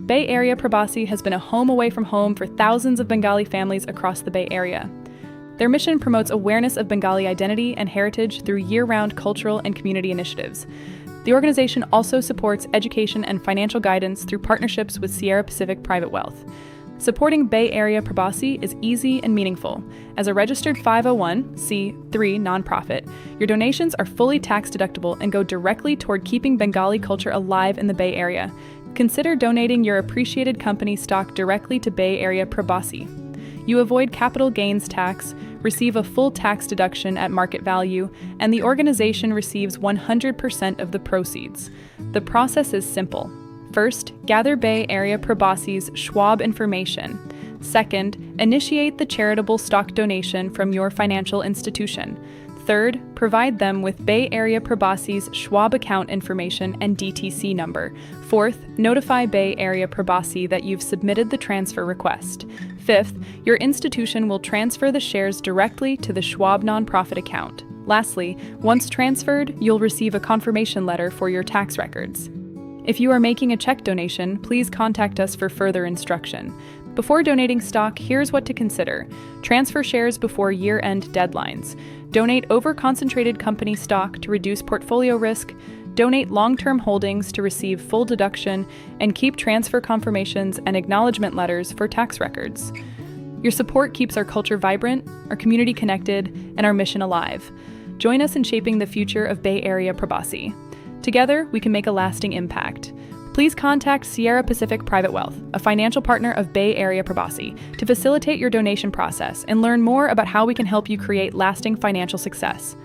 Bay Area Prabasi has been a home away from home for thousands of Bengali families across the Bay Area. Their mission promotes awareness of Bengali identity and heritage through year-round cultural and community initiatives. The organization also supports education and financial guidance through partnerships with Sierra Pacific Private Wealth. Supporting Bay Area Prabasi is easy and meaningful. As a registered 501(c)(3) nonprofit, your donations are fully tax-deductible and go directly toward keeping Bengali culture alive in the Bay Area. Consider donating your appreciated company stock directly to Bay Area Prabasi. You avoid capital gains tax, receive a full tax deduction at market value, and the organization receives 100% of the proceeds. The process is simple. First, gather Bay Area Prabasi's Schwab information. Second, initiate the charitable stock donation from your financial institution. Third, provide them with Bay Area Prabasi's Schwab account information and DTC number. Fourth, notify Bay Area Prabasi that you've submitted the transfer request. Fifth, your institution will transfer the shares directly to the Schwab nonprofit account. Lastly, once transferred, you'll receive a confirmation letter for your tax records. If you are making a check donation, please contact us for further instruction. Before donating stock, here's what to consider. Transfer shares before year-end deadlines. Donate over-concentrated company stock to reduce portfolio risk. Donate long-term holdings to receive full deduction, and keep transfer confirmations and acknowledgement letters for tax records. Your support keeps our culture vibrant, our community connected, and our mission alive. Join us in shaping the future of Bay Area Prabasi. Together, we can make a lasting impact. Please contact Sierra Pacific Private Wealth, a financial partner of Bay Area Prabasi, to facilitate your donation process and learn more about how we can help you create lasting financial success.